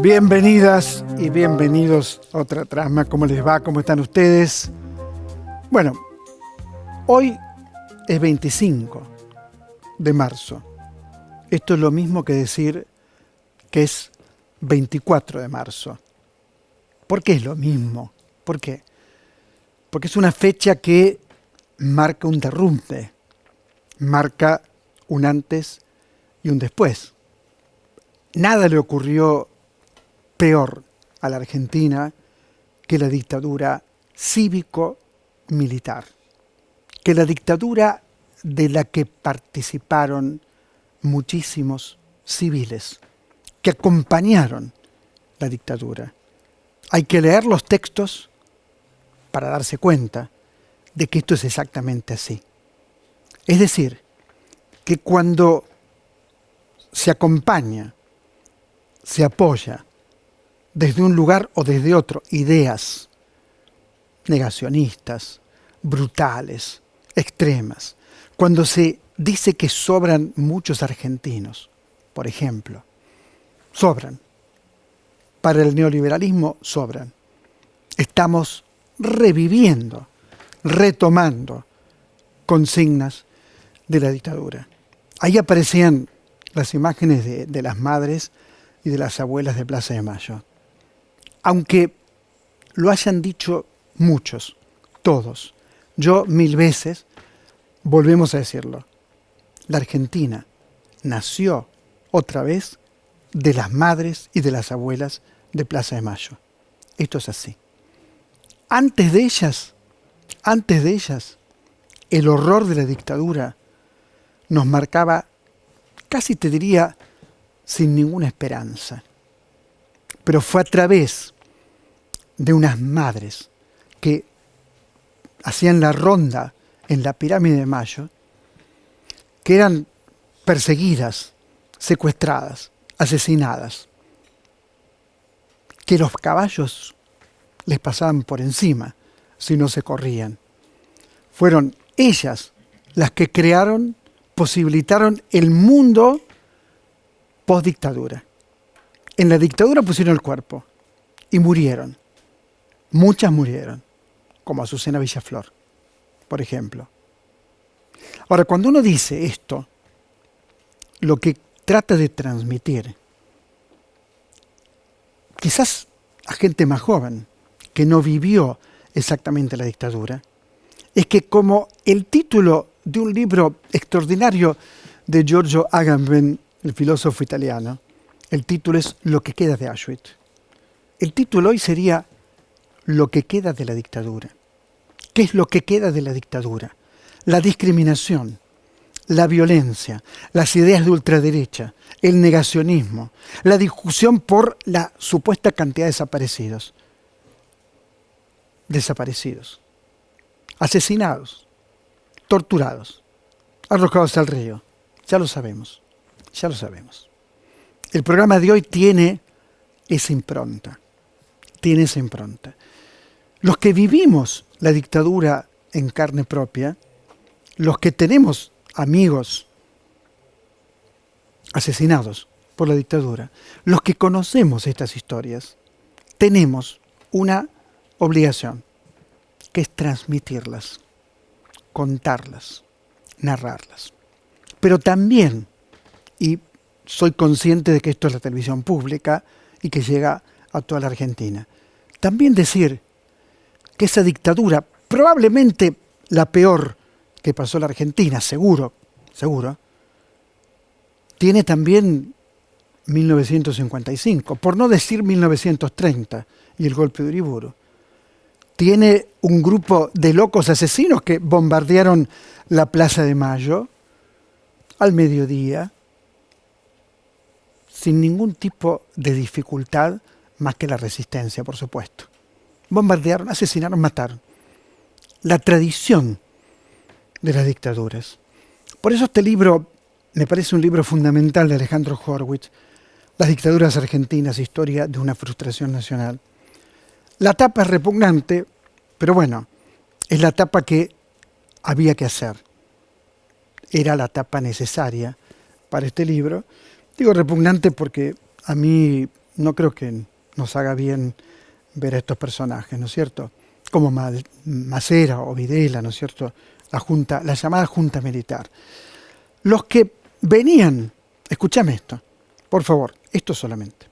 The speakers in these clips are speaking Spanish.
Bienvenidas y bienvenidos a otra trama. ¿Cómo les va? ¿Cómo están ustedes? Bueno, hoy es 25 de marzo. Esto es lo mismo que decir que es 24 de marzo. ¿Por qué es lo mismo? ¿Por qué? Porque es una fecha que marca un derrumbe, marca un antes y un después. Nada le ocurrió peor a la Argentina que la dictadura cívico-militar, que la dictadura de la que participaron muchísimos civiles, que acompañaron la dictadura. Hay que leer los textos para darse cuenta de que esto es exactamente así. Es decir, que cuando se acompaña, se apoya desde un lugar o desde otro ideas negacionistas, brutales, extremas, cuando se dice que sobran muchos argentinos, por ejemplo, sobran. Para el neoliberalismo sobran. Estamos reviviendo, retomando consignas de la dictadura. Ahí aparecían las imágenes de las madres y de las abuelas de Plaza de Mayo. Aunque lo hayan dicho muchos, todos, yo 1000 veces, volvemos a decirlo. La Argentina nació otra vez de las madres y de las abuelas de Plaza de Mayo. Esto es así. Antes de ellas, el horror de la dictadura nos marcaba, casi te diría, sin ninguna esperanza. Pero fue a través de unas madres que hacían la ronda en la Pirámide de Mayo, que eran perseguidas, secuestradas, asesinadas, que los caballos les pasaban por encima si no se corrían. Fueron ellas las que crearon, posibilitaron el mundo post-dictadura. En la dictadura pusieron el cuerpo y murieron. Muchas murieron, como Azucena Villaflor, por ejemplo. Ahora, cuando uno dice esto, lo que trata de transmitir, quizás a gente más joven, que no vivió exactamente la dictadura, es que como el título de un libro extraordinario de Giorgio Agamben, el filósofo italiano, el título es Lo que queda de Auschwitz. El título hoy sería Lo que queda de la dictadura. ¿Qué es lo que queda de la dictadura? La discriminación, la violencia, las ideas de ultraderecha, el negacionismo, la discusión por la supuesta cantidad de desaparecidos. Asesinados, torturados, arrojados al río. Ya lo sabemos. El programa de hoy tiene esa impronta. Los que vivimos la dictadura en carne propia, los que tenemos amigos asesinados por la dictadura, los que conocemos estas historias, tenemos una obligación, que es transmitirlas, contarlas, narrarlas. Pero también, y soy consciente de que esto es la televisión pública y que llega a toda la Argentina, también decir que esa dictadura, probablemente la peor que pasó la Argentina, seguro, tiene también 1955, por no decir 1930 y el golpe de Uriburu. Tiene un grupo de locos asesinos que bombardearon la Plaza de Mayo al mediodía, sin ningún tipo de dificultad más que la resistencia, por supuesto. Bombardearon, asesinaron, mataron. La tradición de las dictaduras. Por eso este libro me parece un libro fundamental de Alejandro Horwitz, Las dictaduras argentinas, historia de una frustración nacional. La tapa es repugnante, pero bueno, es la tapa que había que hacer. Era la tapa necesaria para este libro. Digo repugnante porque a mí no creo que nos haga bien ver a estos personajes, ¿no es cierto? Como Macera o Videla, ¿no es cierto? La llamada Junta Militar. Los que venían, escúchame esto, por favor, esto solamente.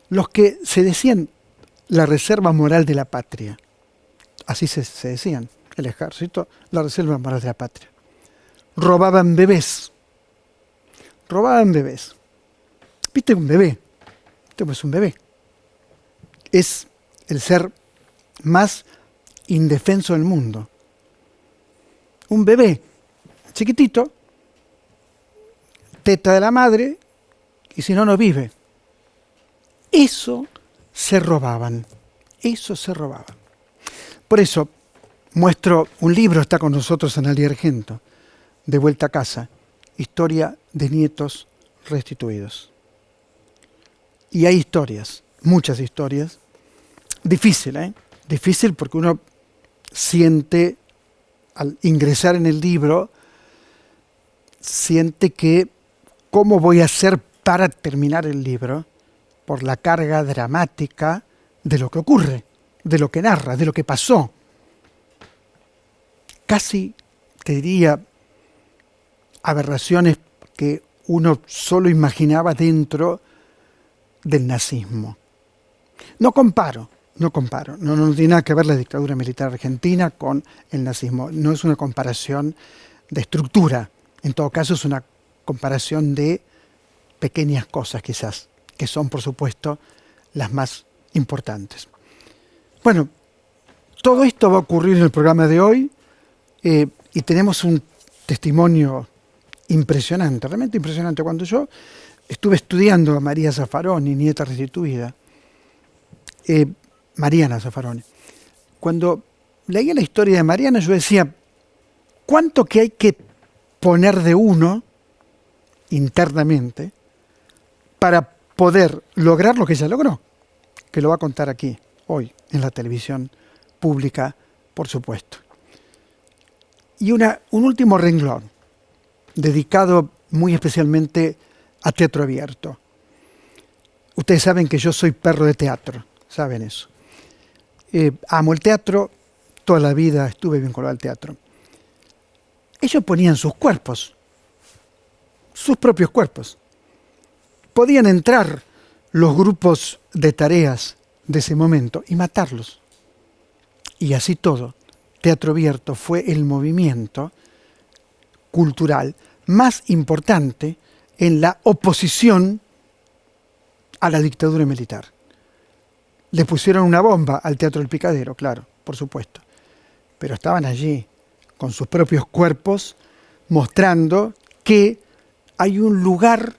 Los que se decían la reserva moral de la patria, así se decían, el ejército, la reserva moral de la patria. Robaban bebés. Robaban bebés. ¿Viste un bebé? Esto es un bebé. Es el ser más indefenso del mundo. Un bebé chiquitito, teta de la madre, y si no, no vive. Eso se robaban. Eso se robaban. Por eso, muestro un libro, está con nosotros en Ali Argento, De vuelta a casa, historia de nietos restituidos. Y hay historias, muchas historias, difícil, difícil porque uno siente, al ingresar en el libro, siente que cómo voy a hacer para terminar el libro por la carga dramática de lo que ocurre, de lo que narra, de lo que pasó. Casi, te diría, aberraciones que uno solo imaginaba dentro del nazismo. No comparo, no tiene nada que ver la dictadura militar argentina con el nazismo. No es una comparación de estructura, en todo caso es una comparación de pequeñas cosas quizás, que son por supuesto las más importantes. Bueno, todo esto va a ocurrir en el programa de hoy y tenemos un testimonio impresionante, realmente impresionante. Cuando yo estuve estudiando a María Zaffaroni, nieta restituida, Mariana Zaffaroni, cuando leía la historia de Mariana yo decía, ¿cuánto que hay que poner de uno internamente para poder lograr lo que ella logró? Que lo va a contar aquí, hoy, en la televisión pública, por supuesto. Y un último renglón, dedicado muy especialmente a teatro abierto. Ustedes saben que yo soy perro de teatro, saben eso. Amo el teatro, toda la vida estuve vinculado al teatro. Ellos ponían sus cuerpos, sus propios cuerpos. Podían entrar los grupos de tareas de ese momento y matarlos. Y así todo, teatro abierto fue el movimiento cultural más importante en la oposición a la dictadura militar. Le pusieron una bomba al Teatro del Picadero, claro, por supuesto. Pero estaban allí, con sus propios cuerpos, mostrando que hay un lugar,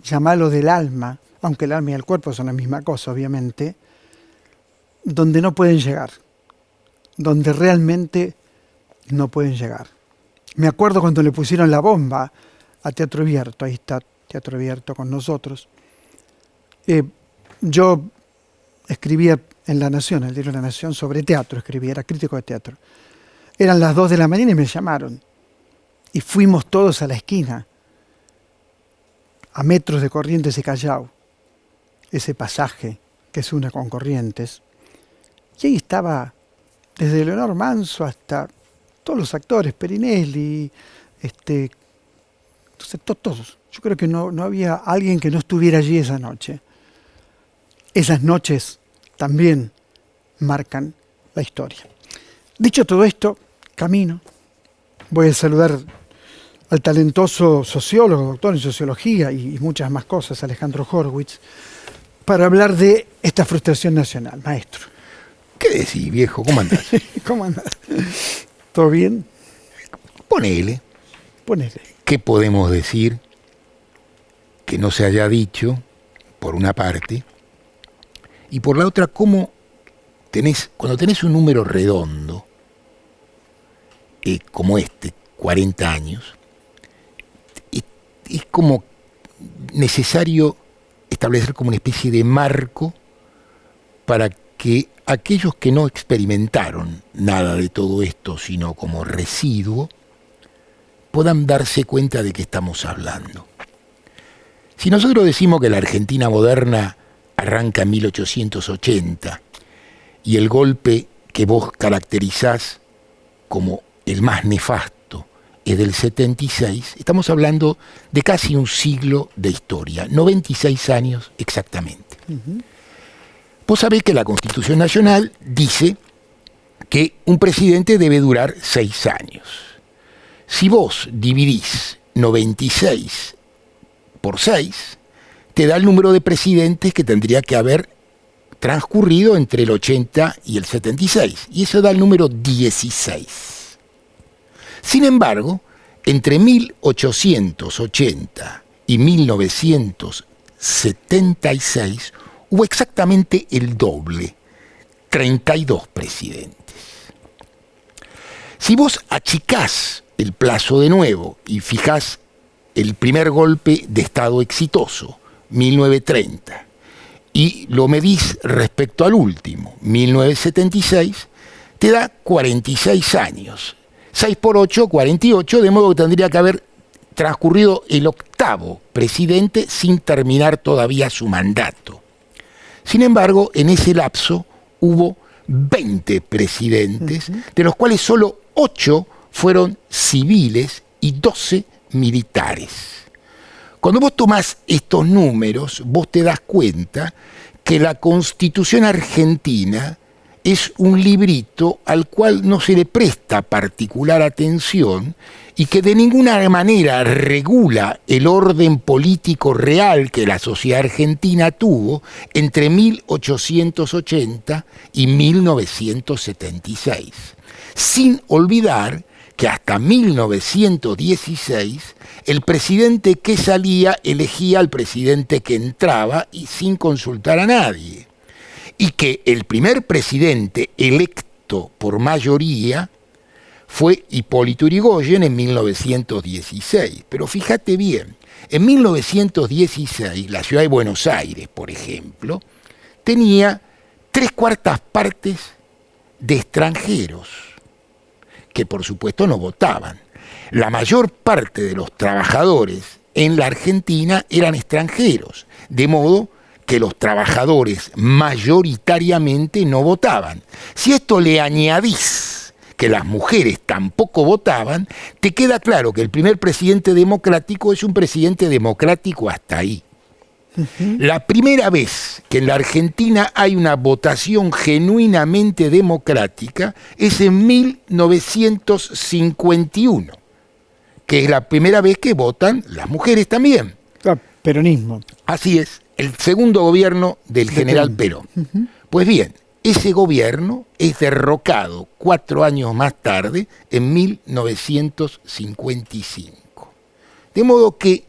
llamalo del alma, aunque el alma y el cuerpo son la misma cosa, obviamente, donde no pueden llegar, donde realmente no pueden llegar. Me acuerdo cuando le pusieron la bomba a Teatro Abierto, ahí está Teatro Abierto con nosotros. Yo escribía en La Nación, el diario La Nación, sobre teatro, escribía, era crítico de teatro. Eran las 2 de la mañana y me llamaron. Y fuimos todos a la esquina, a metros de Corrientes y Callao, ese pasaje que se une con Corrientes. Y ahí estaba, desde Leonor Manso hasta todos los actores, Perinelli, entonces, todos. Yo creo que no había alguien que no estuviera allí esa noche. Esas noches también marcan la historia. Dicho todo esto, camino. Voy a saludar al talentoso sociólogo, doctor en sociología y muchas más cosas, Alejandro Horwitz, para hablar de esta frustración nacional. Maestro. ¿Qué decís, viejo? ¿Cómo andás? ¿Cómo andás? ¿Todo bien? Ponele. ¿Qué podemos decir que no se haya dicho, por una parte, y por la otra, cómo cuando tenés un número redondo, como 40 años, es como necesario establecer como una especie de marco para que aquellos que no experimentaron nada de todo esto, sino como residuo, puedan darse cuenta de qué estamos hablando. Si nosotros decimos que la Argentina moderna arranca en 1880 y el golpe que vos caracterizás como el más nefasto es del 76, estamos hablando de casi un siglo de historia, 96 años exactamente. Vos sabés que la Constitución Nacional dice que un presidente debe durar 6 años. Si vos dividís 96 por 6, te da el número de presidentes que tendría que haber transcurrido entre el 80 y el 76, y eso da el número 16. Sin embargo, entre 1880 y 1976 hubo exactamente el doble, 32 presidentes. Si vos achicás el plazo de nuevo y fijás el primer golpe de Estado exitoso, 1930, y lo medís respecto al último, 1976, te da 46 años. 6 por 8, 48, de modo que tendría que haber transcurrido el octavo presidente sin terminar todavía su mandato. Sin embargo, en ese lapso hubo 20 presidentes, de los cuales solo 8 fueron civiles y 12 militares. Cuando vos tomás estos números, vos te das cuenta que la Constitución argentina es un librito al cual no se le presta particular atención y que de ninguna manera regula el orden político real que la sociedad argentina tuvo entre 1880 y 1976. Sin olvidar que hasta 1916 el presidente que salía elegía al presidente que entraba y sin consultar a nadie. Y que el primer presidente electo por mayoría fue Hipólito Yrigoyen en 1916. Pero fíjate bien, en 1916 la ciudad de Buenos Aires, por ejemplo, tenía 3/4 partes de extranjeros, que por supuesto no votaban. La mayor parte de los trabajadores en la Argentina eran extranjeros, de modo que los trabajadores mayoritariamente no votaban. Si esto le añadís que las mujeres tampoco votaban, te queda claro que el primer presidente democrático es un presidente democrático hasta ahí. La primera vez que en la Argentina hay una votación genuinamente democrática es en 1951, que es la primera vez que votan las mujeres también. Peronismo. Así es, el segundo gobierno del general Perón. Pues bien, ese gobierno es derrocado 4 años más tarde, en 1955. De modo que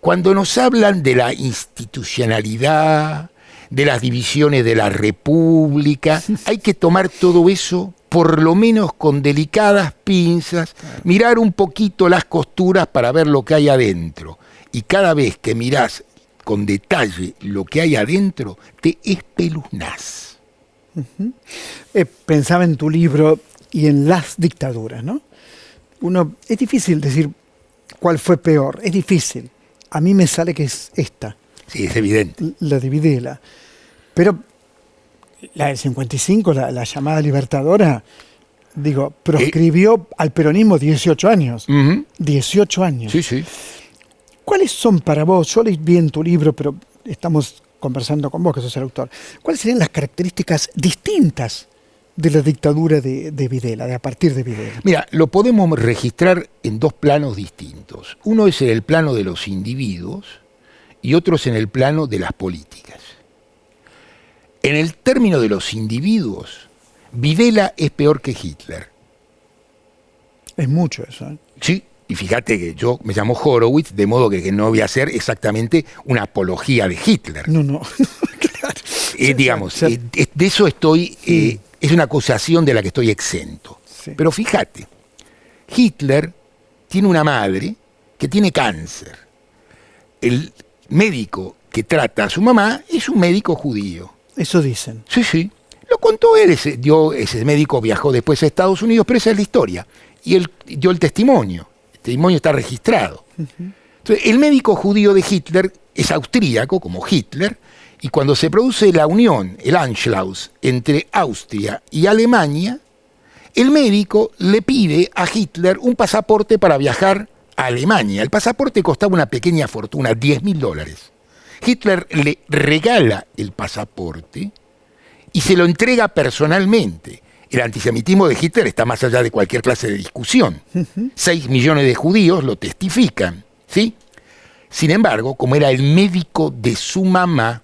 cuando nos hablan de la institucionalidad, de las divisiones de la República, hay que tomar todo eso por lo menos con delicadas pinzas, mirar un poquito las costuras para ver lo que hay adentro. Y cada vez que mirás con detalle lo que hay adentro, te espeluznás. Pensaba en tu libro y en las dictaduras, ¿no? Es difícil decir cuál fue peor, es difícil. A mí me sale que es esta. Sí, es evidente. La de Videla. Pero la del 55, la llamada Libertadora, proscribió al peronismo 18 años. 18 años. Sí, sí. ¿Cuáles son para vos? Yo leí bien tu libro, pero estamos conversando con vos, que sos el autor. ¿Cuáles serían las características distintas de la dictadura de Videla, de a partir de Videla? Mira, lo podemos registrar en 2 planos distintos. Uno es en el plano de los individuos y otro es en el plano de las políticas. En el término de los individuos, Videla es peor que Hitler. Es mucho eso, ¿eh? Sí, y fíjate que yo me llamo Horowitz, de modo que no voy a hacer exactamente una apología de Hitler. No, claro. Digamos, de eso estoy... es una acusación de la que estoy exento. Sí. Pero fíjate, Hitler tiene una madre que tiene cáncer. El médico que trata a su mamá es un médico judío. Eso dicen. Sí, sí. Lo contó él, ese médico viajó después a Estados Unidos, pero esa es la historia. Y él dio el testimonio. El testimonio está registrado. Entonces, el médico judío de Hitler es austríaco, como Hitler, Y cuando se produce la unión, el Anschluss, entre Austria y Alemania, el médico le pide a Hitler un pasaporte para viajar a Alemania. El pasaporte costaba una pequeña fortuna, $10.000. Hitler le regala el pasaporte y se lo entrega personalmente. El antisemitismo de Hitler está más allá de cualquier clase de discusión. 6 millones de judíos lo testifican, ¿sí? Sin embargo, como era el médico de su mamá,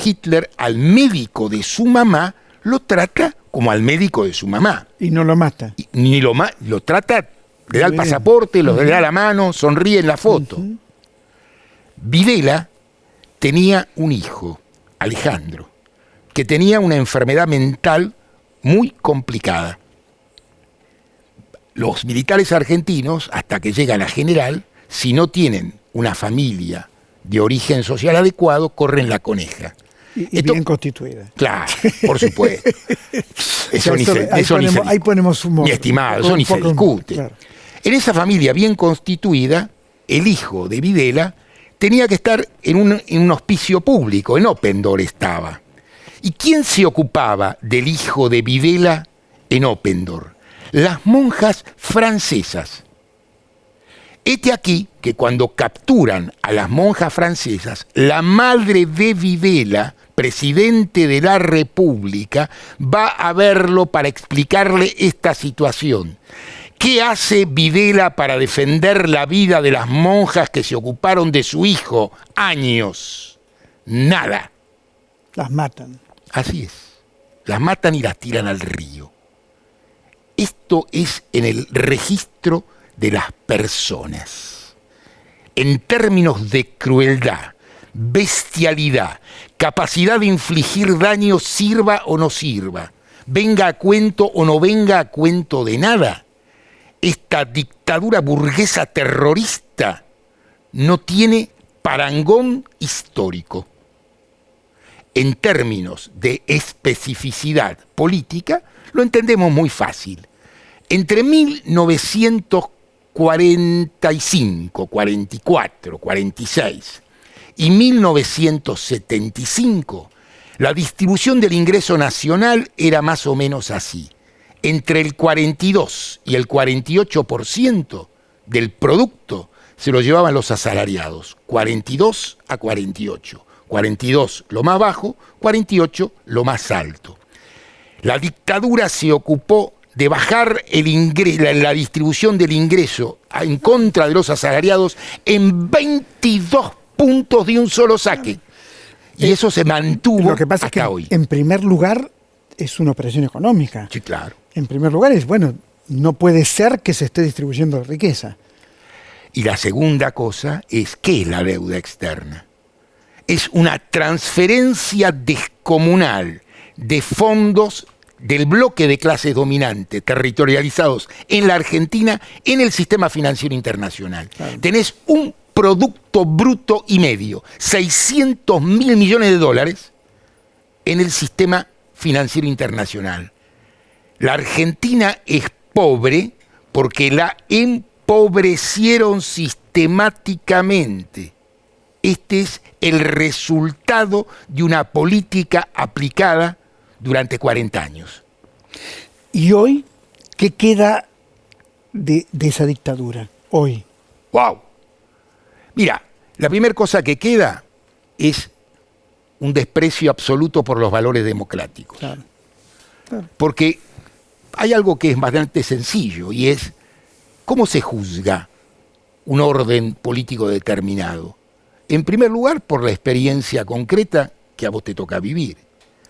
Hitler al médico de su mamá lo trata como al médico de su mamá. Y no lo mata. Ni lo trata, le da el pasaporte, le da la mano, sonríe en la foto. Videla tenía un hijo, Alejandro, que tenía una enfermedad mental muy complicada. Los militares argentinos, hasta que llegan a general, si no tienen una familia de origen social adecuado, corren la coneja. Y bien constituida. Claro, por supuesto. Ahí ponemos humor. Mi estimado, eso ni se discute. Claro. En esa familia bien constituida, el hijo de Videla tenía que estar en un hospicio público, en Oppendorf estaba. ¿Y quién se ocupaba del hijo de Videla en Oppendorf? Las monjas francesas. Este aquí que cuando capturan a las monjas francesas, la madre de Videla, presidente de la República, va a verlo para explicarle esta situación. ¿Qué hace Videla para defender la vida de las monjas que se ocuparon de su hijo años? Nada. Las matan. Así es. Las matan y las tiran al río. Esto es en el registro de las personas. En términos de crueldad, bestialidad, capacidad de infligir daño, sirva o no sirva, venga a cuento o no venga a cuento de nada, esta dictadura burguesa terrorista no tiene parangón histórico. En términos de especificidad política, lo entendemos muy fácil. Entre 1945, 44, 46 y 1975, la distribución del ingreso nacional era más o menos así. Entre el 42 y el 48% del producto se lo llevaban los asalariados, 42 a 48. 42 lo más bajo, 48 lo más alto. La dictadura se ocupó de bajar la distribución del ingreso en contra de los asalariados en 22 puntos de un solo saque. Y eso se mantuvo lo que pasa hasta es que, hoy. En primer lugar, es una operación económica. Sí, claro. En primer lugar no puede ser que se esté distribuyendo riqueza. Y la segunda cosa es, ¿qué es la deuda externa? Es una transferencia descomunal de fondos del bloque de clases dominantes territorializados en la Argentina en el sistema financiero internacional. Claro. Tenés un producto bruto y medio, 600.000 millones de dólares en el sistema financiero internacional. La Argentina es pobre porque la empobrecieron sistemáticamente. Este es el resultado de una política aplicada durante 40 años. ¿Y hoy qué queda de esa dictadura? Hoy. ¡Wow! Mira, la primera cosa que queda es un desprecio absoluto por los valores democráticos. Claro. Claro. Porque hay algo que es bastante sencillo y es ¿cómo se juzga un orden político determinado? En primer lugar, por la experiencia concreta que a vos te toca vivir.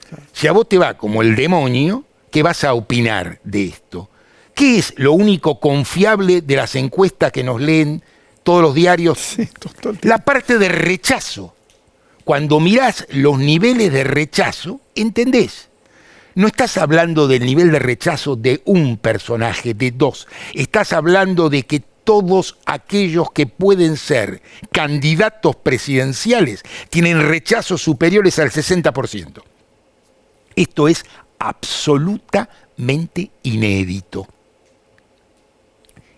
Claro. Si a vos te va como el demonio, ¿qué vas a opinar de esto? ¿Qué es lo único confiable de las encuestas que nos leen todos los diarios? Sí, la parte de rechazo. Cuando mirás los niveles de rechazo, entendés. No estás hablando del nivel de rechazo de un personaje, de dos. Estás hablando de que todos aquellos que pueden ser candidatos presidenciales tienen rechazos superiores al 60%. Esto es absolutamente inédito.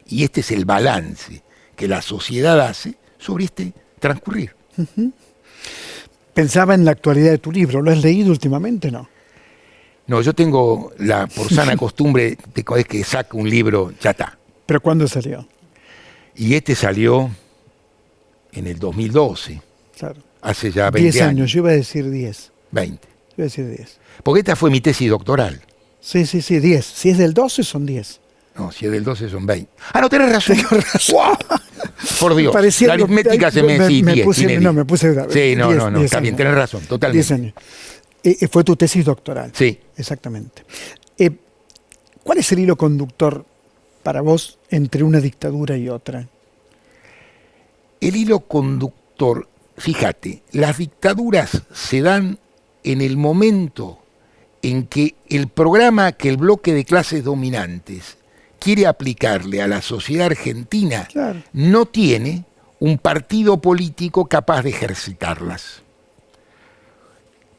Y este es el balance que la sociedad hace sobre este transcurrir. Pensaba en la actualidad de tu libro. ¿Lo has leído últimamente, no? No, yo tengo la por sana costumbre de cada vez que saco un libro, ya está. ¿Pero cuándo salió? Y este salió en el 2012, Claro. hace ya 20 10 años. Yo iba a decir 10. 20. Yo iba a decir 10. Porque esta fue mi tesis doctoral. Sí, 10. Si es del 12, son 10. No, si es del 12 son 20. Ah, no, tenés razón. Tengo razón. ¡Wow! Por Dios, Parecía la aritmética se me... Sí, 10, puse, tiene no, 10. me puse... Sí, no, 10, no, 10 está bien, años. tenés razón, totalmente. 10 años. Fue tu tesis doctoral. Sí. Exactamente. ¿Cuál es el hilo conductor para vos entre una dictadura y otra? El hilo conductor, fíjate, las dictaduras se dan en el momento en que el programa que el bloque de clases dominantes quiere aplicarle a la sociedad argentina Claro. no tiene un partido político capaz de ejercitarlas.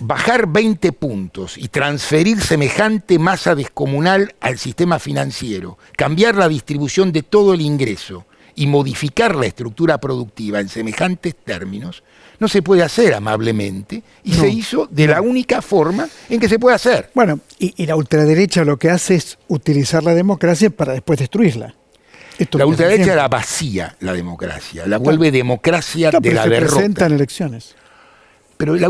Bajar 20 puntos y transferir semejante masa descomunal al sistema financiero, cambiar la distribución de todo el ingreso y modificar la estructura productiva en semejantes términos, no se puede hacer amablemente y se hizo de la única forma en que se puede hacer. Bueno, y la ultraderecha lo que hace es utilizar la democracia para después destruirla. La ultraderecha la vacía la democracia, la vuelve democracia de la derrota. Presentan elecciones. Pero la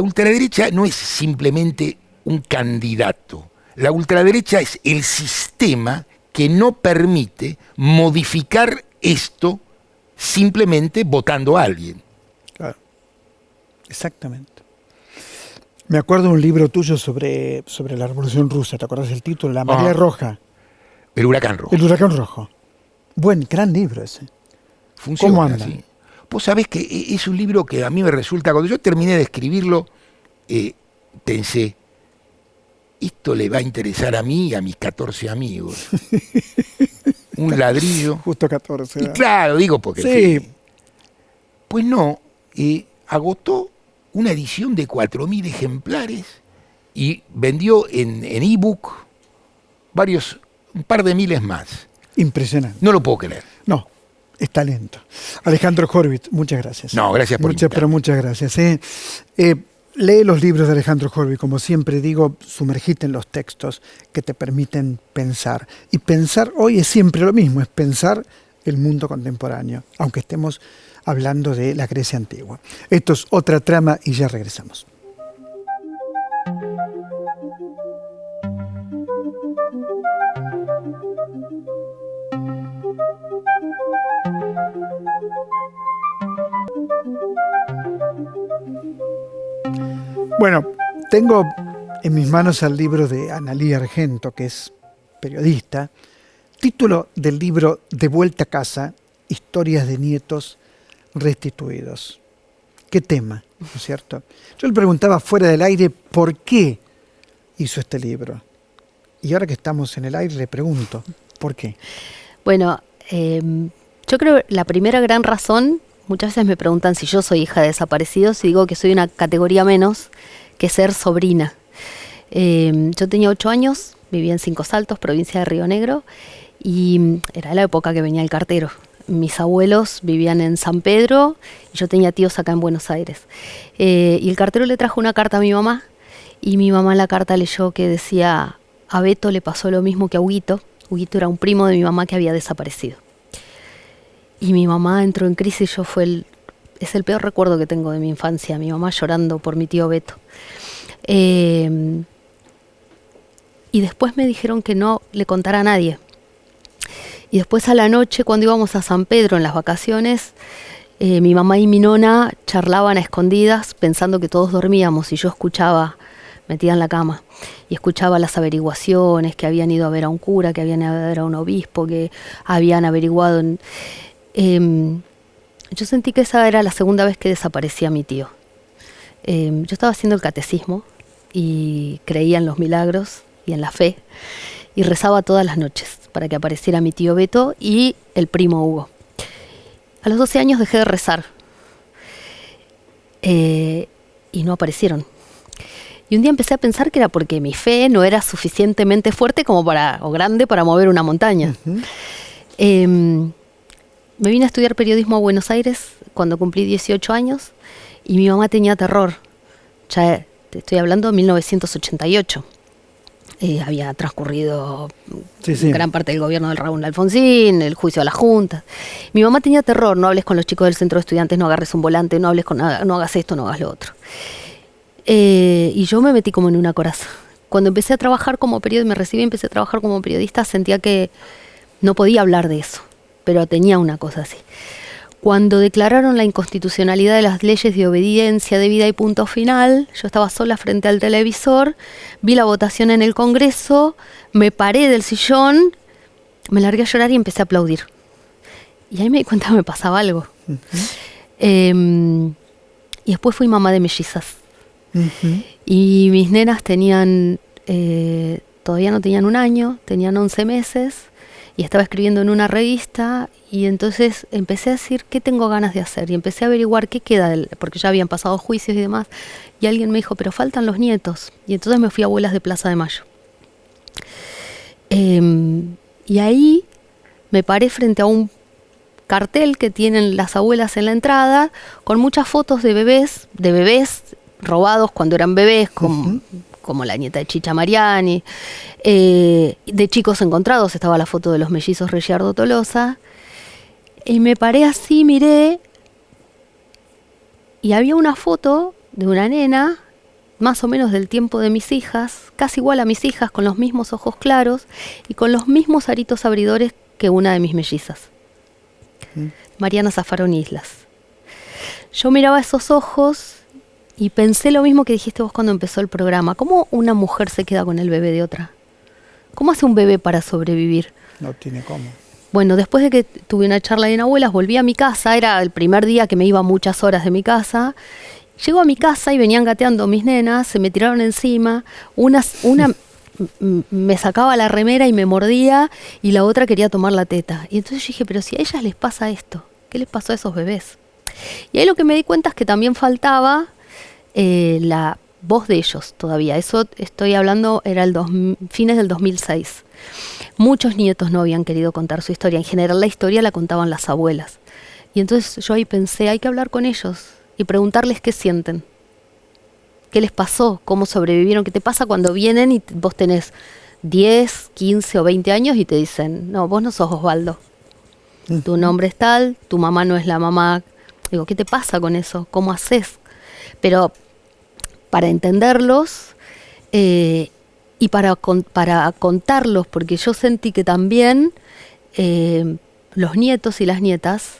ultraderecha no es simplemente un candidato. La ultraderecha es el sistema que no permite modificar esto simplemente votando a alguien. Claro, exactamente. Me acuerdo de un libro tuyo sobre la Revolución Rusa, ¿te acuerdas del título? La Marea Roja. El huracán rojo. El huracán rojo. Gran libro ese. Funciona, ¿Cómo anda? ¿sí? Vos sabés que es un libro que a mí me resulta, cuando yo terminé de escribirlo, pensé, esto le va a interesar a mí y a mis 14 amigos. Un ladrillo. Justo 14. Y claro, digo porque... Sí. Pues no, agotó una edición de 4.000 ejemplares y vendió en ebook un par de miles más. Impresionante. No lo puedo creer. No, es talento. Alejandro Horvitz, muchas gracias. No, gracias por invitarme. Pero muchas gracias. Lee los libros de Alejandro Horvitz, como siempre digo, sumergite en los textos que te permiten pensar. Y pensar hoy es siempre lo mismo, es pensar el mundo contemporáneo, aunque estemos hablando de la Grecia antigua. Esto es Otra Trama y ya regresamos. Bueno, tengo en mis manos el libro de Analía Argento, que es periodista. Título del libro: De vuelta a casa, historias de nietos restituidos. ¿Qué tema? ¿No es cierto? Yo le preguntaba fuera del aire por qué hizo este libro. Y ahora que estamos en el aire le pregunto, ¿por qué? Bueno, yo creo que la primera gran razón, muchas veces me preguntan si yo soy hija de desaparecidos y digo que soy una categoría menos que ser sobrina. Yo tenía 8 años, vivía en Cinco Saltos, provincia de Río Negro, y era la época que venía el cartero. Mis abuelos vivían en San Pedro y yo tenía tíos acá en Buenos Aires. Y el cartero le trajo una carta a mi mamá y mi mamá en la carta leyó que decía: a Beto le pasó lo mismo que a Huguito. Huguito era un primo de mi mamá que había desaparecido. Y mi mamá entró en crisis. Es el peor recuerdo que tengo de mi infancia, mi mamá llorando por mi tío Beto. Y después me dijeron que no le contara a nadie. Y después a la noche, cuando íbamos a San Pedro en las vacaciones, mi mamá y mi nona charlaban a escondidas pensando que todos dormíamos y yo escuchaba, metida en la cama, y escuchaba las averiguaciones, que habían ido a ver a un cura, que habían ido a ver a un obispo, que habían averiguado. Yo sentí que esa era la segunda vez que desaparecía mi tío. Yo estaba haciendo el catecismo y creía en los milagros y en la fe y rezaba todas las noches para que apareciera mi tío Beto y el primo Hugo. A los 12 años dejé de rezar y no aparecieron. Y un día empecé a pensar que era porque mi fe no era suficientemente fuerte o grande para mover una montaña. Uh-huh. Me vine a estudiar periodismo a Buenos Aires cuando cumplí 18 años Y mi mamá tenía terror. Ya te estoy hablando de 1988. Había transcurrido gran parte del gobierno del Raúl Alfonsín, el juicio a las juntas. Mi mamá tenía terror: no hables con los chicos del centro de estudiantes, no agarres un volante, no hagas esto, no hagas lo otro. Y yo me metí como en una coraza. Cuando empecé a trabajar como periodista, me recibí, empecé a trabajar como periodista, sentía que no podía hablar de eso, pero tenía una cosa así. Cuando declararon la inconstitucionalidad de las leyes de obediencia debida y punto final, yo estaba sola frente al televisor, vi la votación en el Congreso, me paré del sillón, me largué a llorar y empecé a aplaudir. Y ahí me di cuenta que me pasaba algo. Y después fui mamá de mellizas. Y mis nenas tenían, todavía no tenían 1 año, tenían 11 meses, y estaba escribiendo en una revista, y entonces empecé a decir qué tengo ganas de hacer, y empecé a averiguar qué queda, porque ya habían pasado juicios y demás, y alguien me dijo, pero faltan los nietos, y entonces me fui a Abuelas de Plaza de Mayo. Y ahí me paré frente a un cartel que tienen las abuelas en la entrada, con muchas fotos de bebés robados cuando eran bebés, como la nieta de Chicha Mariani, de chicos encontrados, estaba la foto de los mellizos Reyardo Tolosa, y me paré así, miré, y había una foto de una nena, más o menos del tiempo de mis hijas, casi igual a mis hijas, con los mismos ojos claros, y con los mismos aritos abridores que una de mis mellizas, Mariana Zaffarón Islas. Yo miraba esos ojos y pensé lo mismo que dijiste vos cuando empezó el programa. ¿Cómo una mujer se queda con el bebé de otra? ¿Cómo hace un bebé para sobrevivir? No tiene cómo. Bueno, después de que tuve una charla ahí en Abuelas, volví a mi casa. Era el primer día que me iba muchas horas de mi casa. Llego a mi casa y venían gateando mis nenas, se me tiraron encima. Una me sacaba la remera y me mordía, y la otra quería tomar la teta. Y entonces yo dije, pero si a ellas les pasa esto, ¿qué les pasó a esos bebés? Y ahí lo que me di cuenta es que también faltaba la voz de ellos todavía. Eso estoy hablando, era fines del 2006. Muchos nietos no habían querido contar su historia. En general la historia la contaban las abuelas. Y entonces yo ahí pensé, hay que hablar con ellos y preguntarles qué sienten. ¿Qué les pasó? ¿Cómo sobrevivieron? ¿Qué te pasa cuando vienen y vos tenés 10, 15 o 20 años y te dicen, no, vos no sos Osvaldo. Tu nombre es tal, tu mamá no es la mamá. Digo, ¿qué te pasa con eso? ¿Cómo haces? Pero para entenderlos y para contarlos, porque yo sentí que también los nietos y las nietas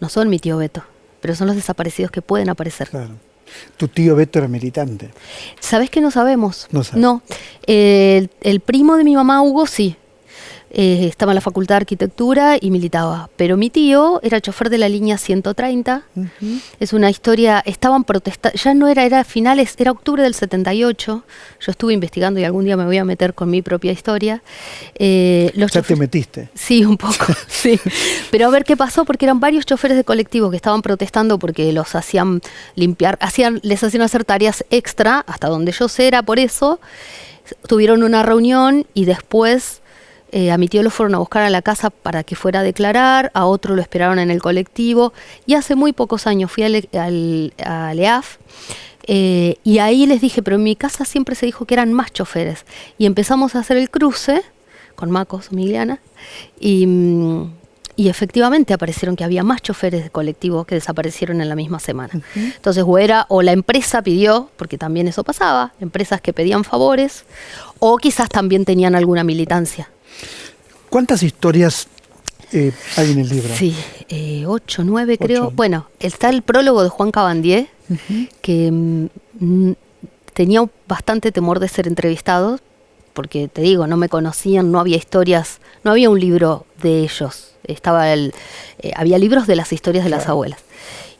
no son mi tío Beto, pero son los desaparecidos que pueden aparecer. Claro. ¿Tu tío Beto era militante? ¿Sabés que no sabemos? No sabes. No. El primo de mi mamá, Hugo, sí. Estaba en la Facultad de Arquitectura y militaba. Pero mi tío era chofer de la línea 130. Es una historia, estaban protestando, ya no era finales, era octubre del 78. Yo estuve investigando y algún día me voy a meter con mi propia historia. ¿Ya te metiste? Sí, un poco, sí. Pero a ver qué pasó, porque eran varios choferes de colectivos que estaban protestando porque los hacían limpiar, les hacían hacer tareas extra, hasta donde yo sé era por eso. Tuvieron una reunión y después a mi tío lo fueron a buscar a la casa para que fuera a declarar, a otro lo esperaron en el colectivo, y hace muy pocos años fui a EAF, y ahí les dije, pero en mi casa siempre se dijo que eran más choferes, y empezamos a hacer el cruce con Macos, Miliana, y efectivamente aparecieron que había más choferes de colectivo que desaparecieron en la misma semana. Entonces o la empresa pidió, porque también eso pasaba, empresas que pedían favores, o quizás también tenían alguna militancia. ¿Cuántas historias hay en el libro? Sí, 8, 9 creo. Bueno, está el prólogo de Juan Cabandier, que tenía bastante temor de ser entrevistado, porque te digo, no me conocían, no había historias, no había un libro de ellos. Había libros de las historias de las abuelas.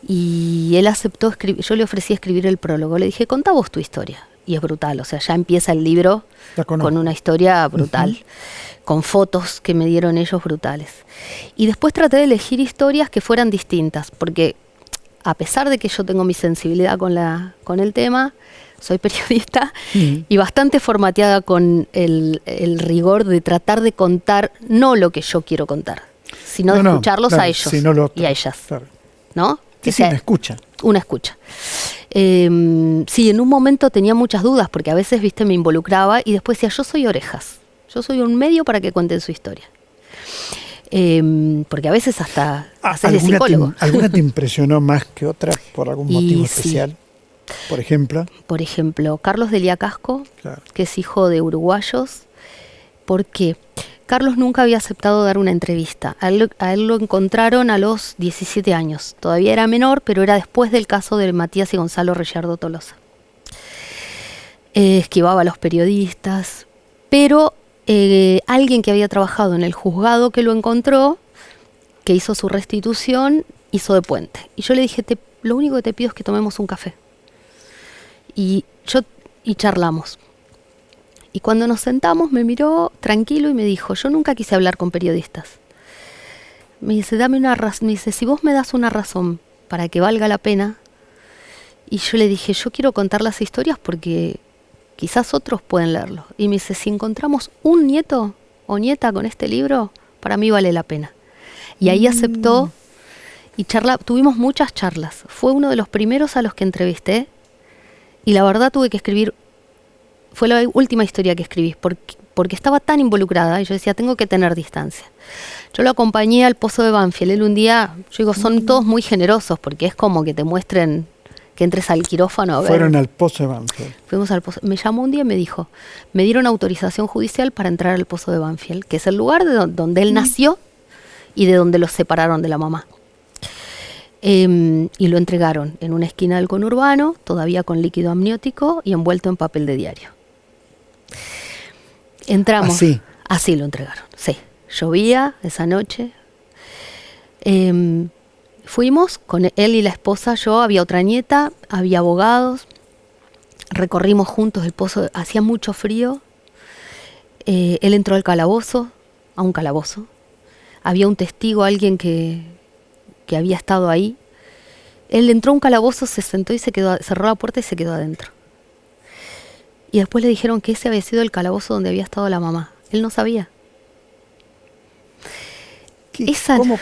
Y él aceptó escribir, yo le ofrecí escribir el prólogo, le dije, contá vos tu historia. Y es brutal, o sea, ya empieza el libro con una historia brutal, con fotos que me dieron ellos brutales. Y después traté de elegir historias que fueran distintas, porque a pesar de que yo tengo mi sensibilidad con el tema, soy periodista y bastante formateada con el rigor de tratar de contar no lo que yo quiero contar, sino de escucharlos a ellos y a ellas. Claro. ¿No? Sí, una escucha. Una escucha. Sí, en un momento tenía muchas dudas, porque a veces, viste, me involucraba y después decía, yo soy orejas. Yo soy un medio para que cuenten su historia. Porque a veces hasta haces de psicólogo. ¿Alguna te impresionó más que otra por algún motivo especial? Por ejemplo. Por ejemplo, Carlos Delia Casco, Claro. que es hijo de uruguayos. ¿Por qué? Carlos nunca había aceptado dar una entrevista. A él lo encontraron a los 17 años. Todavía era menor, pero era después del caso de Matías y Gonzalo Reyardo Tolosa. Esquivaba a los periodistas, pero alguien que había trabajado en el juzgado que lo encontró, que hizo su restitución, hizo de puente. Y yo le dije, lo único que te pido es que tomemos un café. Y charlamos. Y cuando nos sentamos me miró tranquilo y me dijo, yo nunca quise hablar con periodistas. Me dice, me dice, si vos me das una razón para que valga la pena. Y yo le dije, yo quiero contar las historias porque quizás otros pueden leerlo. Y me dice, si encontramos un nieto o nieta con este libro, para mí vale la pena. Y ahí aceptó y tuvimos muchas charlas. Fue uno de los primeros a los que entrevisté y la verdad tuve que escribir. Fue la última historia que escribí, porque estaba tan involucrada y yo decía, tengo que tener distancia. Yo lo acompañé al Pozo de Banfield. Él un día, yo digo, son todos muy generosos, porque es como que te muestren que entres al quirófano a ver. Fueron al Pozo de Banfield. Fuimos al Pozo. Me llamó un día y me dijo, me dieron autorización judicial para entrar al Pozo de Banfield, que es el lugar donde él nació y de donde los separaron de la mamá. Y lo entregaron en una esquina del conurbano, todavía con líquido amniótico y envuelto en papel de diario. Entramos. Así lo entregaron, sí. Llovía esa noche. Fuimos con él y la esposa, yo, había otra nieta, había abogados. Recorrimos juntos el pozo, hacía mucho frío. Él entró al calabozo, a un calabozo. Había un testigo, alguien que había estado ahí. Él entró a un calabozo, se sentó y cerró la puerta y se quedó adentro. Y después le dijeron que ese había sido el calabozo donde había estado la mamá. Él no sabía.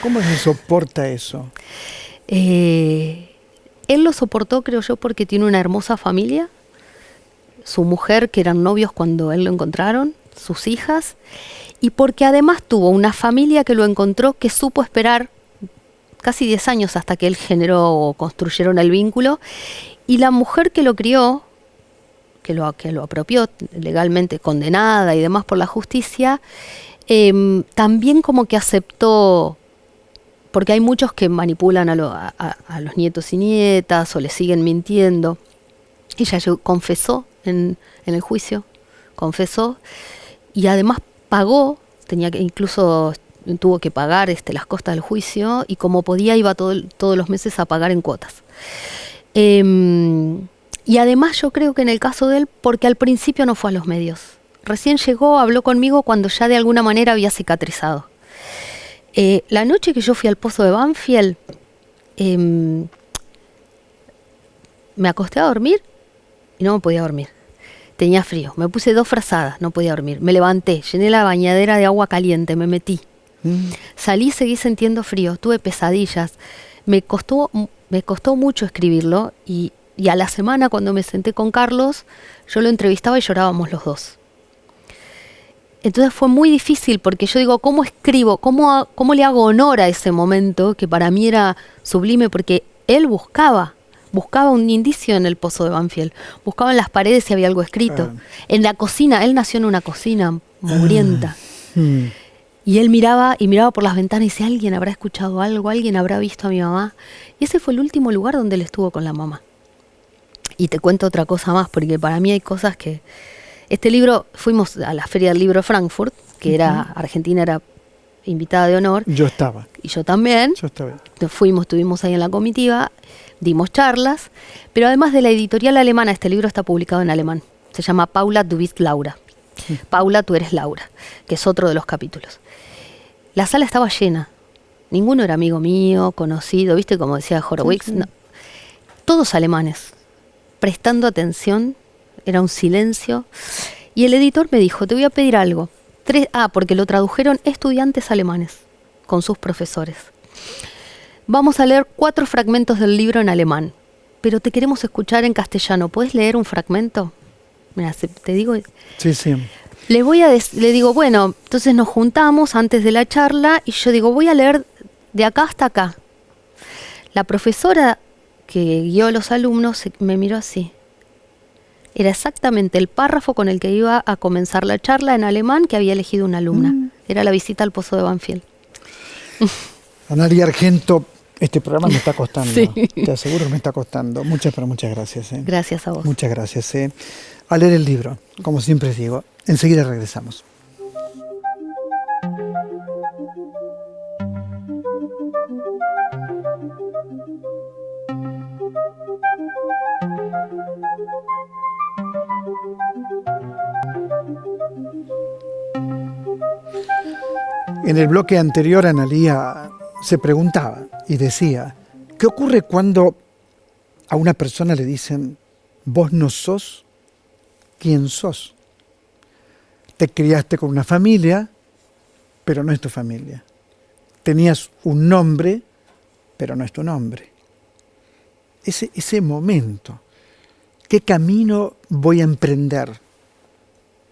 ¿Cómo se soporta eso? Él lo soportó, creo yo, porque tiene una hermosa familia. Su mujer, que eran novios cuando él lo encontraron, sus hijas. Y porque además tuvo una familia que lo encontró, que supo esperar casi 10 años hasta que él generó o construyeron el vínculo. Y la mujer que lo crió, que lo apropió legalmente, condenada y demás por la justicia, también como que aceptó, porque hay muchos que manipulan a los nietos y nietas o le siguen mintiendo. Ella confesó en el juicio, confesó y además pagó, incluso tuvo que pagar las costas del juicio y como podía iba todos los meses a pagar en cuotas. Y además yo creo que en el caso de él, porque al principio no fue a los medios. Recién llegó, habló conmigo cuando ya de alguna manera había cicatrizado. La noche que yo fui al Pozo de Banfield, me acosté a dormir y no me podía dormir. Tenía frío, me puse 2 frazadas, no podía dormir. Me levanté, llené la bañadera de agua caliente, me metí. Salí, seguí sintiendo frío, tuve pesadillas. Me costó mucho escribirlo y a la semana cuando me senté con Carlos, yo lo entrevistaba y llorábamos los dos. Entonces fue muy difícil porque yo digo, ¿cómo escribo? ¿Cómo le hago honor a ese momento que para mí era sublime? Porque él buscaba un indicio en el Pozo de Banfield. Buscaba en las paredes si había algo escrito. En la cocina, él nació en una cocina mugrienta. Y él miraba por las ventanas y decía, alguien habrá escuchado algo, alguien habrá visto a mi mamá. Y ese fue el último lugar donde él estuvo con la mamá. Y te cuento otra cosa más, porque para mí hay cosas que... Este libro, fuimos a la Feria del Libro de Frankfurt, que Argentina era invitada de honor. Yo estaba. Y yo también. Yo estaba. Estuvimos ahí en la comitiva, dimos charlas, pero además de la editorial alemana, este libro está publicado en alemán. Se llama Paula, du bist Laura. Paula, tú eres Laura, que es otro de los capítulos. La sala estaba llena. Ninguno era amigo mío, conocido, ¿viste? Como decía Horowitz. No. Todos alemanes, prestando atención, era un silencio. Y el editor me dijo, te voy a pedir algo. Porque lo tradujeron estudiantes alemanes con sus profesores. vamos a leer 4 fragmentos del libro en alemán, pero te queremos escuchar en castellano. ¿Puedes leer un fragmento? Mira, te digo... Sí, sí. Le digo, bueno, entonces nos juntamos antes de la charla y yo digo, voy a leer de acá hasta acá. La profesora que guió a los alumnos me miró así. Era exactamente el párrafo con el que iba a comenzar la charla en alemán que había elegido una alumna. Era la visita al Pozo de Banfield. Analía Argento, este programa me está costando. Sí. Te aseguro que me está costando. Muchas, pero muchas gracias. Gracias a vos. Muchas gracias. A leer el libro, como siempre digo. Enseguida regresamos. En el bloque anterior, Analía se preguntaba y decía, ¿qué ocurre cuando a una persona le dicen, vos no sos quien sos? Te criaste con una familia, pero no es tu familia. Tenías un nombre, pero no es tu nombre. Ese momento, ¿qué camino voy a emprender?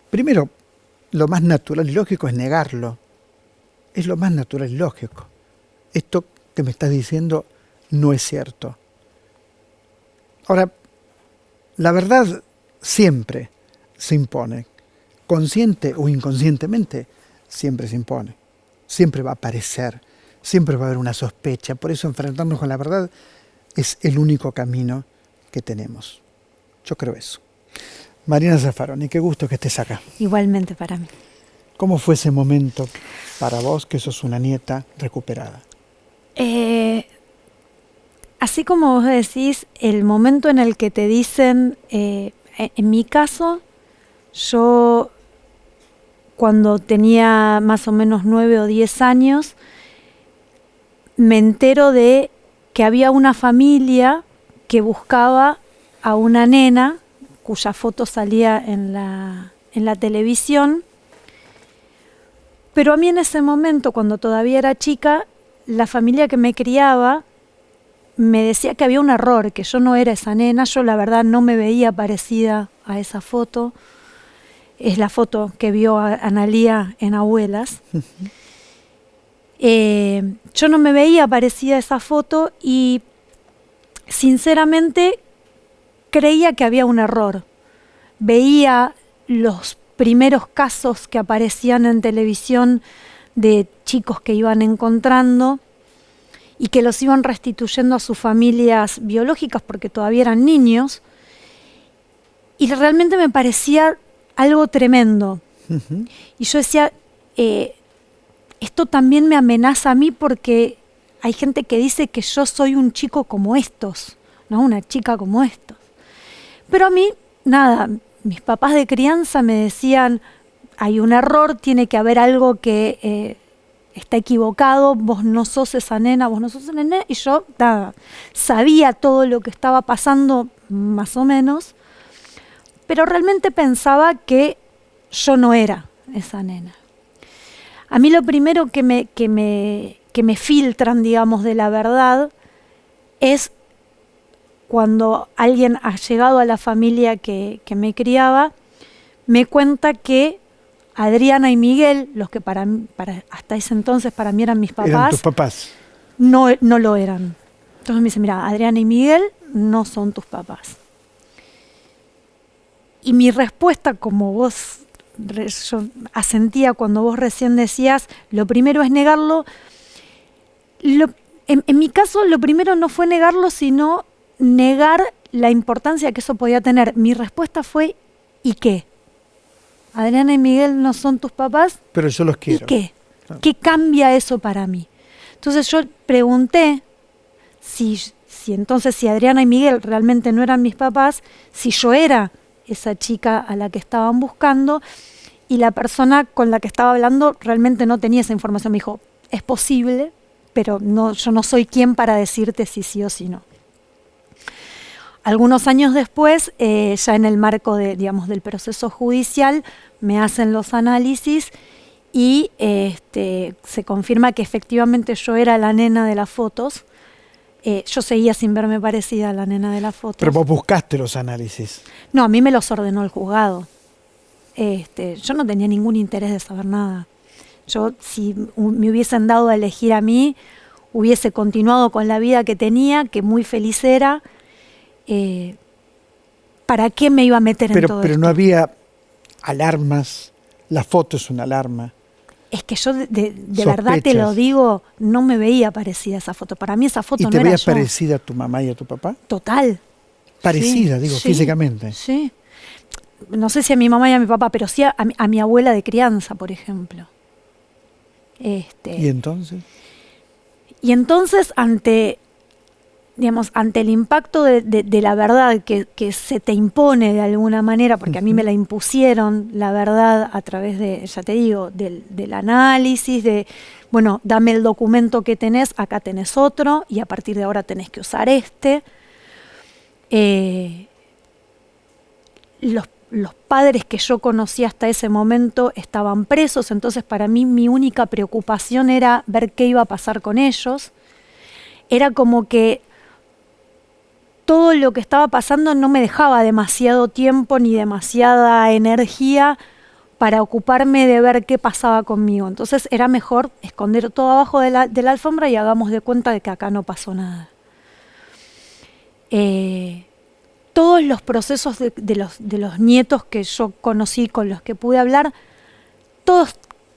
Primero, lo más natural y lógico es negarlo. Es lo más natural y lógico. Esto que me estás diciendo no es cierto. Ahora, la verdad siempre se impone. Consciente o inconscientemente, siempre se impone. Siempre va a aparecer. Siempre va a haber una sospecha. Por eso enfrentarnos con la verdad es el único camino que tenemos. Yo creo eso. Marina Zaffaroni, qué gusto que estés acá. Igualmente para mí. ¿Cómo fue ese momento para vos, que sos una nieta recuperada? Así como vos decís, el momento en el que te dicen, en mi caso, yo cuando tenía más o menos 9 o 10 años, me entero de que había una familia que buscaba a una nena cuya foto salía en la televisión. Pero a mí en ese momento, cuando todavía era chica, la familia que me criaba me decía que había un error, que yo no era esa nena. Yo la verdad no me veía parecida a esa foto. Es la foto que vio Analía en Abuelas. Yo no me veía parecida a esa foto y sinceramente creía que había un error. Veía los primeros casos que aparecían en televisión de chicos que iban encontrando y que los iban restituyendo a sus familias biológicas porque todavía eran niños, y realmente me parecía algo tremendo. Y yo decía, esto también me amenaza a mí porque hay gente que dice que yo soy un chico como estos, ¿no? Una chica como estos. Pero a mí, nada, mis papás de crianza me decían, hay un error, tiene que haber algo que está equivocado, vos no sos esa nena, vos no sos esa nena. Y yo, nada, sabía todo lo que estaba pasando, más o menos, pero realmente pensaba que yo no era esa nena. A mí lo primero que me filtran, digamos, de la verdad es cuando alguien ha llegado a la familia que me criaba, me cuenta que Adriana y Miguel, los que hasta ese entonces para mí eran mis papás, ¿Eran tus papás? No lo eran. Entonces me dice, mira, Adriana y Miguel no son tus papás. Y mi respuesta, como vos, yo asentía cuando vos recién decías, lo primero es negarlo. En mi caso, lo primero no fue negarlo, sino negar la importancia que eso podía tener. Mi respuesta fue, ¿y qué? Adriana y Miguel no son tus papás. Pero yo los quiero. ¿Y qué? Claro. ¿Qué cambia eso para mí? Entonces yo pregunté si entonces si Adriana y Miguel realmente no eran mis papás, si yo era esa chica a la que estaban buscando, y la persona con la que estaba hablando realmente no tenía esa información. Me dijo, es posible, pero yo no soy quien para decirte si sí o si no. Algunos años después, ya en el marco del proceso judicial, me hacen los análisis y se confirma que efectivamente yo era la nena de las fotos, yo seguía sin verme parecida a la nena de la foto. Pero vos buscaste los análisis. No, a mí me los ordenó el juzgado. Yo no tenía ningún interés de saber nada. Yo, si me hubiesen dado a elegir a mí, hubiese continuado con la vida que tenía, que muy feliz era. ¿Para qué me iba a meter en todo Pero esto? no había alarmas. La foto es una alarma. Es que yo de verdad te lo digo, no me veía parecida a esa foto. Para mí esa foto ¿Y no te era veías yo. parecida a tu mamá y a tu papá? Total. Parecida, Sí, digo, sí, físicamente. Sí. No sé si a mi mamá y a mi papá, pero sí a mi abuela de crianza, por ejemplo. ¿Y entonces? Y entonces, ante el impacto de la verdad que se te impone de alguna manera, porque a mí me la impusieron, la verdad, a través de, ya te digo, del análisis, bueno, dame el documento que tenés, acá tenés otro, y a partir de ahora tenés que usar este. Los padres que yo conocí hasta ese momento estaban presos, entonces para mí mi única preocupación era ver qué iba a pasar con ellos. Era como que todo lo que estaba pasando no me dejaba demasiado tiempo ni demasiada energía para ocuparme de ver qué pasaba conmigo. Entonces era mejor esconder todo abajo de la alfombra y hagamos de cuenta de que acá no pasó nada. Todos los procesos de los nietos que yo conocí, con los que pude hablar, todos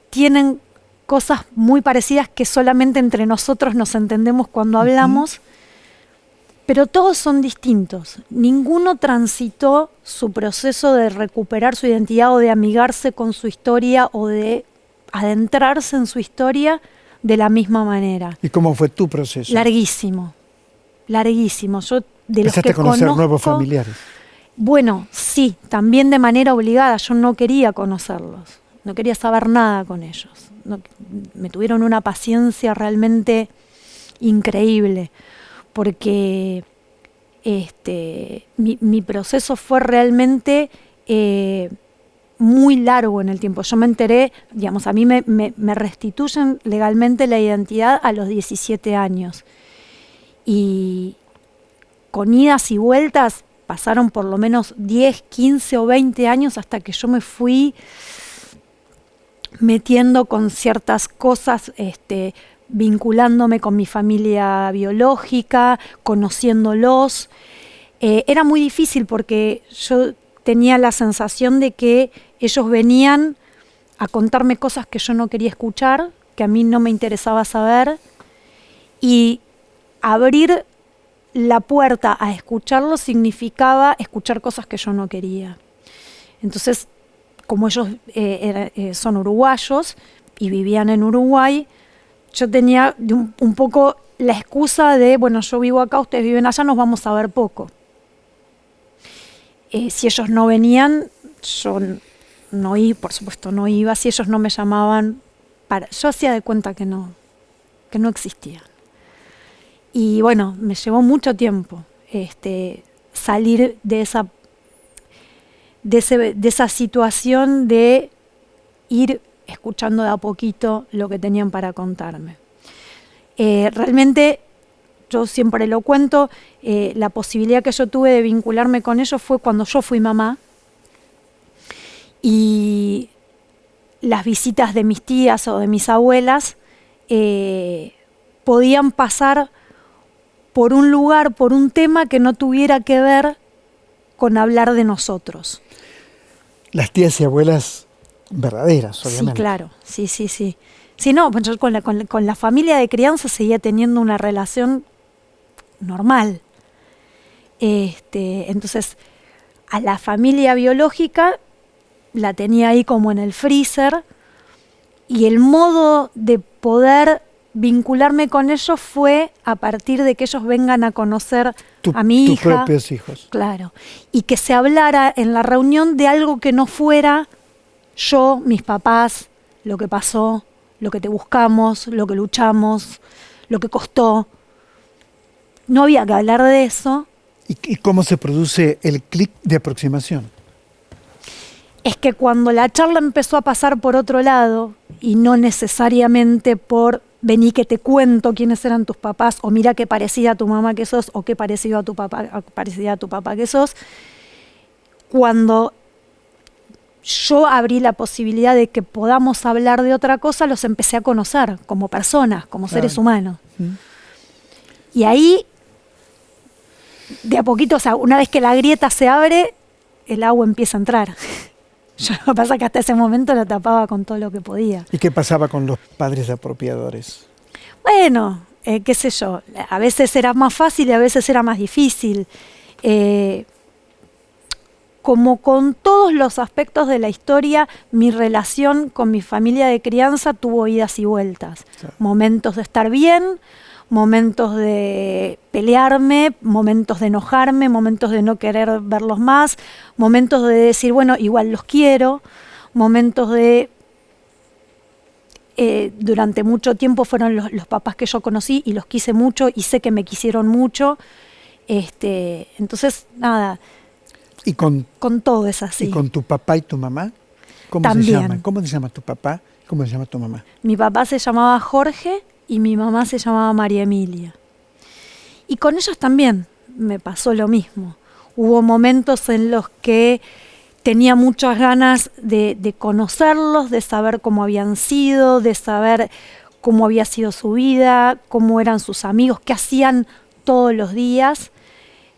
tienen cosas muy parecidas que solamente entre nosotros nos entendemos cuando hablamos, pero todos son distintos. Ninguno transitó su proceso de recuperar su identidad o de amigarse con su historia o de adentrarse en su historia de la misma manera. ¿Y cómo fue tu proceso? Larguísimo, larguísimo. Yo de los ¿Empezaste que a conocer conozco, nuevos familiares? Bueno, sí, también de manera obligada. Yo no quería conocerlos, no quería saber nada con ellos. Me tuvieron una paciencia realmente increíble, porque mi proceso fue realmente muy largo en el tiempo. Yo me enteré, a mí me restituyen legalmente la identidad a los 17 años. Y con idas y vueltas pasaron por lo menos 10, 15 o 20 años hasta que yo me fui metiendo con ciertas cosas, vinculándome con mi familia biológica, conociéndolos. Era muy difícil porque yo tenía la sensación de que ellos venían a contarme cosas que yo no quería escuchar, que a mí no me interesaba saber, y abrir la puerta a escucharlos significaba escuchar cosas que yo no quería. Entonces, como ellos son uruguayos y vivían en Uruguay, yo tenía un poco la excusa de, bueno, yo vivo acá, ustedes viven allá, nos vamos a ver poco. Si ellos no venían, yo no iba, por supuesto no iba. Si ellos no me llamaban, yo hacía de cuenta que no existían. Y bueno, me llevó mucho tiempo salir de esa situación de ir escuchando de a poquito lo que tenían para contarme. Realmente, yo siempre lo cuento, la posibilidad que yo tuve de vincularme con ellos fue cuando yo fui mamá, y las visitas de mis tías o de mis abuelas podían pasar por un lugar, por un tema que no tuviera que ver con hablar de nosotros. Las tías y abuelas verdaderas, obviamente. Sí, claro, sí. Sí, no, pues yo con la familia de crianza seguía teniendo una relación normal. Entonces, a la familia biológica la tenía ahí como en el freezer, y el modo de poder vincularme con ellos fue a partir de que ellos vengan a conocer a mi hija. Tus propios hijos. Claro. Y que se hablara en la reunión de algo que no fuera yo, mis papás, lo que pasó, lo que te buscamos, lo que luchamos, lo que costó. No había que hablar de eso. ¿Y cómo se produce el clic de aproximación? Es que cuando la charla empezó a pasar por otro lado, y no necesariamente por vení que te cuento quiénes eran tus papás, o mira qué parecida a tu mamá que sos, o qué parecido a tu papá, parecida a tu papá que sos. Cuando yo abrí la posibilidad de que podamos hablar de otra cosa, los empecé a conocer como personas, como seres humanos. Y ahí, de a poquito, o sea, una vez que la grieta se abre, el agua empieza a entrar. Yo, lo que pasa es que hasta ese momento la tapaba con todo lo que podía. ¿Y qué pasaba con los padres apropiadores? Bueno, qué sé yo, a veces era más fácil y a veces era más difícil. Como con todos los aspectos de la historia, mi relación con mi familia de crianza tuvo idas y vueltas. Claro. Momentos de estar bien, momentos de pelearme, momentos de enojarme, momentos de no querer verlos más, momentos de decir, bueno, igual los quiero, momentos de... durante mucho tiempo fueron los papás que yo conocí y los quise mucho y sé que me quisieron mucho. Entonces, nada, ¿Y con todo es así. ¿Y con tu papá y tu mamá? ¿Cómo se También. llaman? ¿Cómo se llama tu papá? ¿Cómo se llama tu mamá? Mi papá se llamaba Jorge y mi mamá se llamaba María Emilia. Y con ellos también me pasó lo mismo. Hubo momentos en los que tenía muchas ganas de conocerlos, de saber cómo habían sido, de saber cómo había sido su vida, cómo eran sus amigos, qué hacían todos los días.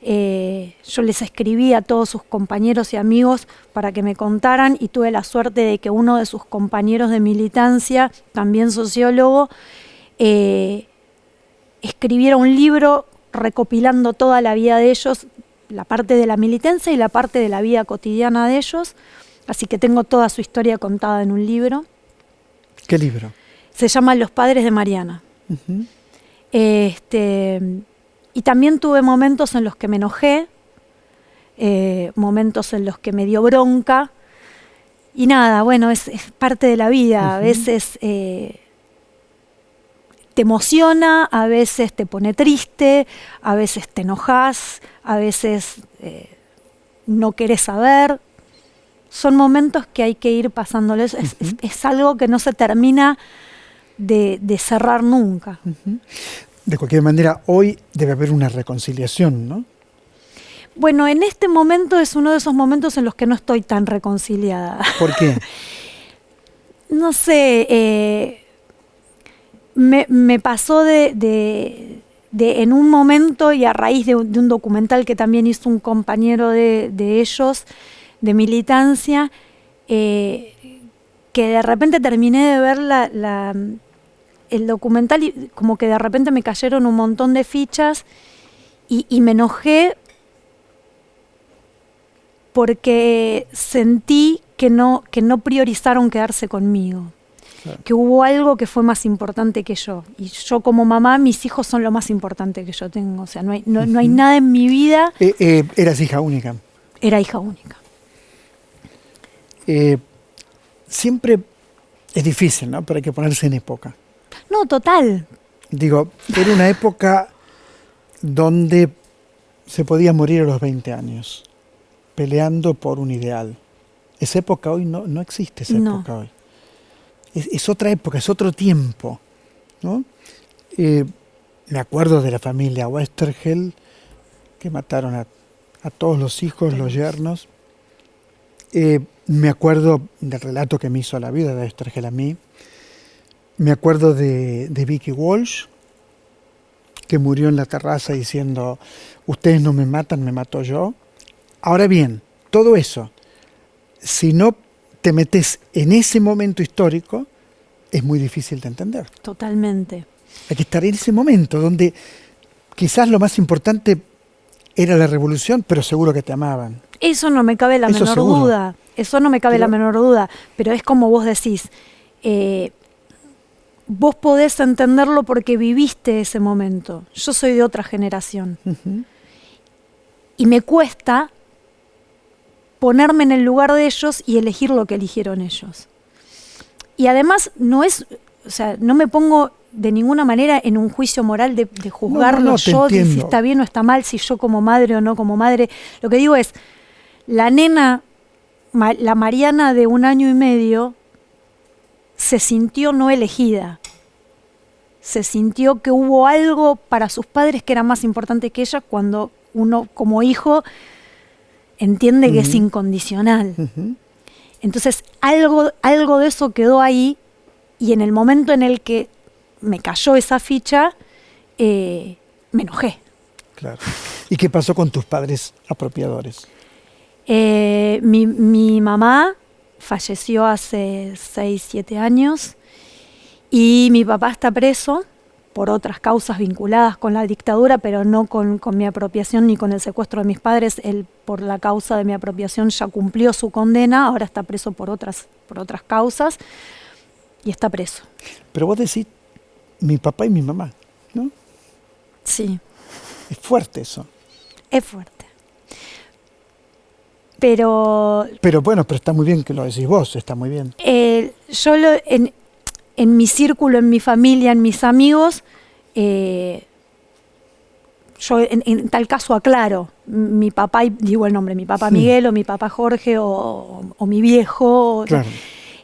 Yo les escribí a todos sus compañeros y amigos para que me contaran y tuve la suerte de que uno de sus compañeros de militancia, también sociólogo, escribiera un libro recopilando toda la vida de ellos, la parte de la militancia y la parte de la vida cotidiana de ellos. Así que tengo toda su historia contada en un libro. ¿Qué libro? Se llama Los Padres de Mariana. Uh-huh. Y también tuve momentos en los que me enojé, momentos en los que me dio bronca. Y nada, bueno, es parte de la vida. Uh-huh. A veces te emociona, a veces te pone triste, a veces te enojas, a veces no querés saber. Son momentos que hay que ir pasándoles. Uh-huh. Es algo que no se termina de cerrar nunca. Uh-huh. De cualquier manera, hoy debe haber una reconciliación, ¿no? Bueno, en este momento es uno de esos momentos en los que no estoy tan reconciliada. ¿Por qué? No sé, me pasó de en un momento y a raíz de un documental que también hizo un compañero de ellos, de militancia, que de repente terminé de ver el documental y como que de repente me cayeron un montón de fichas y me enojé porque sentí que no priorizaron quedarse conmigo. Claro. Que hubo algo que fue más importante que yo. Y yo como mamá, mis hijos son lo más importante que yo tengo. O sea, no hay nada en mi vida. ¿Eras hija única? Era hija única. Siempre es difícil, ¿no? Pero hay que ponerse en época. No, total. Digo, era una época donde se podía morir a los 20 años, peleando por un ideal. Esa época hoy no existe, esa época hoy. Es otra época, es otro tiempo, ¿no? Me acuerdo de la familia Westergel, que mataron a todos los hijos, los yernos. Me acuerdo del relato que me hizo la vida de Westergel a mí. Me acuerdo de Vicky Walsh, que murió en la terraza diciendo, ustedes no me matan, me mato yo. Ahora bien, todo eso, si no te metes en ese momento histórico, es muy difícil de entender. Totalmente. Hay que estar en ese momento donde quizás lo más importante era la revolución, pero seguro que te amaban. Eso no me cabe la menor duda. Eso no me cabe la menor duda. Pero es como vos decís, vos podés entenderlo porque viviste ese momento. Yo soy de otra generación. Uh-huh. Y me cuesta ponerme en el lugar de ellos y elegir lo que eligieron ellos. Y además no me pongo de ninguna manera en un juicio moral de juzgarlo yo, de si está bien o está mal, si yo como madre o no como madre. Lo que digo es, la nena, la Mariana de 1 año y medio, se sintió no elegida. se sintió que hubo algo para sus padres que era más importante que ella, cuando uno como hijo entiende que es incondicional. Entonces algo de eso quedó ahí, y en el momento en el que me cayó esa ficha, me enojé. Claro. ¿Y qué pasó con tus padres apropiadores? Mi mamá falleció hace 6, 7 años y mi papá está preso por otras causas vinculadas con la dictadura, pero no con mi apropiación ni con el secuestro de mis padres. Él, por la causa de mi apropiación, ya cumplió su condena, ahora está preso por otras causas y está preso. Pero vos decís mi papá y mi mamá, ¿no? Sí. Es fuerte eso. Es fuerte. Pero bueno, pero está muy bien que lo decís vos, está muy bien. Yo en mi círculo, en mi familia, en mis amigos, yo en tal caso aclaro, mi papá, y digo el nombre, mi papá Miguel o mi papá Jorge o mi viejo, Claro.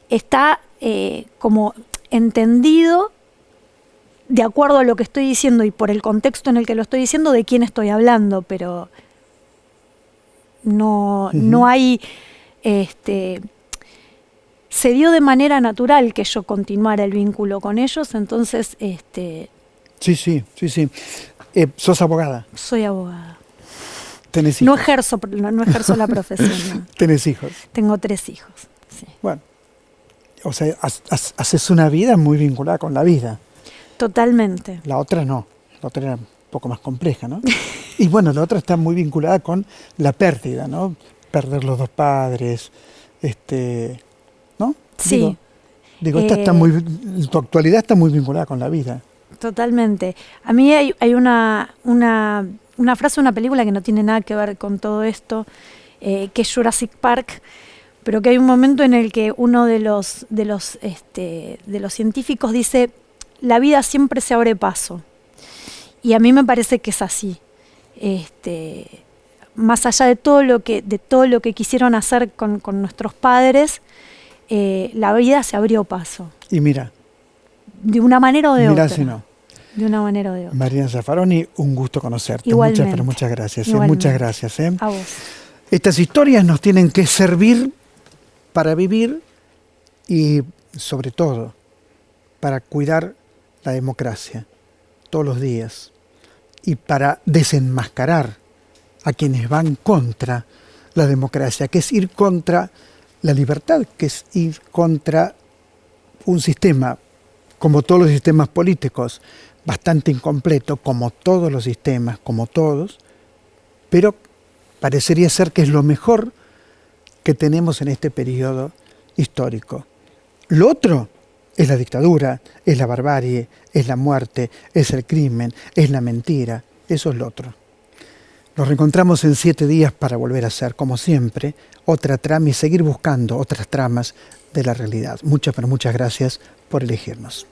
Está como entendido, de acuerdo a lo que estoy diciendo y por el contexto en el que lo estoy diciendo, de quién estoy hablando, pero no hay... se dio de manera natural que yo continuara el vínculo con ellos, entonces... Sí. ¿Sos abogada? Soy abogada. ¿Tenés hijos? No ejerzo la profesión. No. ¿Tenés hijos? Tengo 3 hijos. Sí. Bueno, o sea, haces una vida muy vinculada con la vida. Totalmente. La otra no, la otra era un poco más compleja, ¿no? Y bueno, la otra está muy vinculada con la pérdida, ¿no? Perder los 2 padres, ¿no? Sí. Digo, esta está tu actualidad está muy vinculada con la vida. Totalmente. A mí hay una frase de una película que no tiene nada que ver con todo esto, que es Jurassic Park, pero que hay un momento en el que uno de los científicos dice: la vida siempre se abre paso. Y a mí me parece que es así. Más allá de todo lo que quisieron hacer con nuestros padres, la vida se abrió paso. Y mira. De una manera o de otra. Si no. De una manera o de otra. Mariana Zaffaroni, un gusto conocerte. Igualmente. Muchas gracias. Igualmente. Muchas gracias. A vos. Estas historias nos tienen que servir para vivir y, sobre todo, para cuidar la democracia todos los días y para desenmascarar a quienes van contra la democracia, que es ir contra la libertad, que es ir contra un sistema, como todos los sistemas políticos, bastante incompleto, como todos los sistemas, como todos, pero parecería ser que es lo mejor que tenemos en este periodo histórico. Lo otro es la dictadura, es la barbarie, es la muerte, es el crimen, es la mentira, eso es lo otro. Nos reencontramos en 7 días para volver a hacer, como siempre, otra trama y seguir buscando otras tramas de la realidad. Muchas, pero muchas gracias por elegirnos.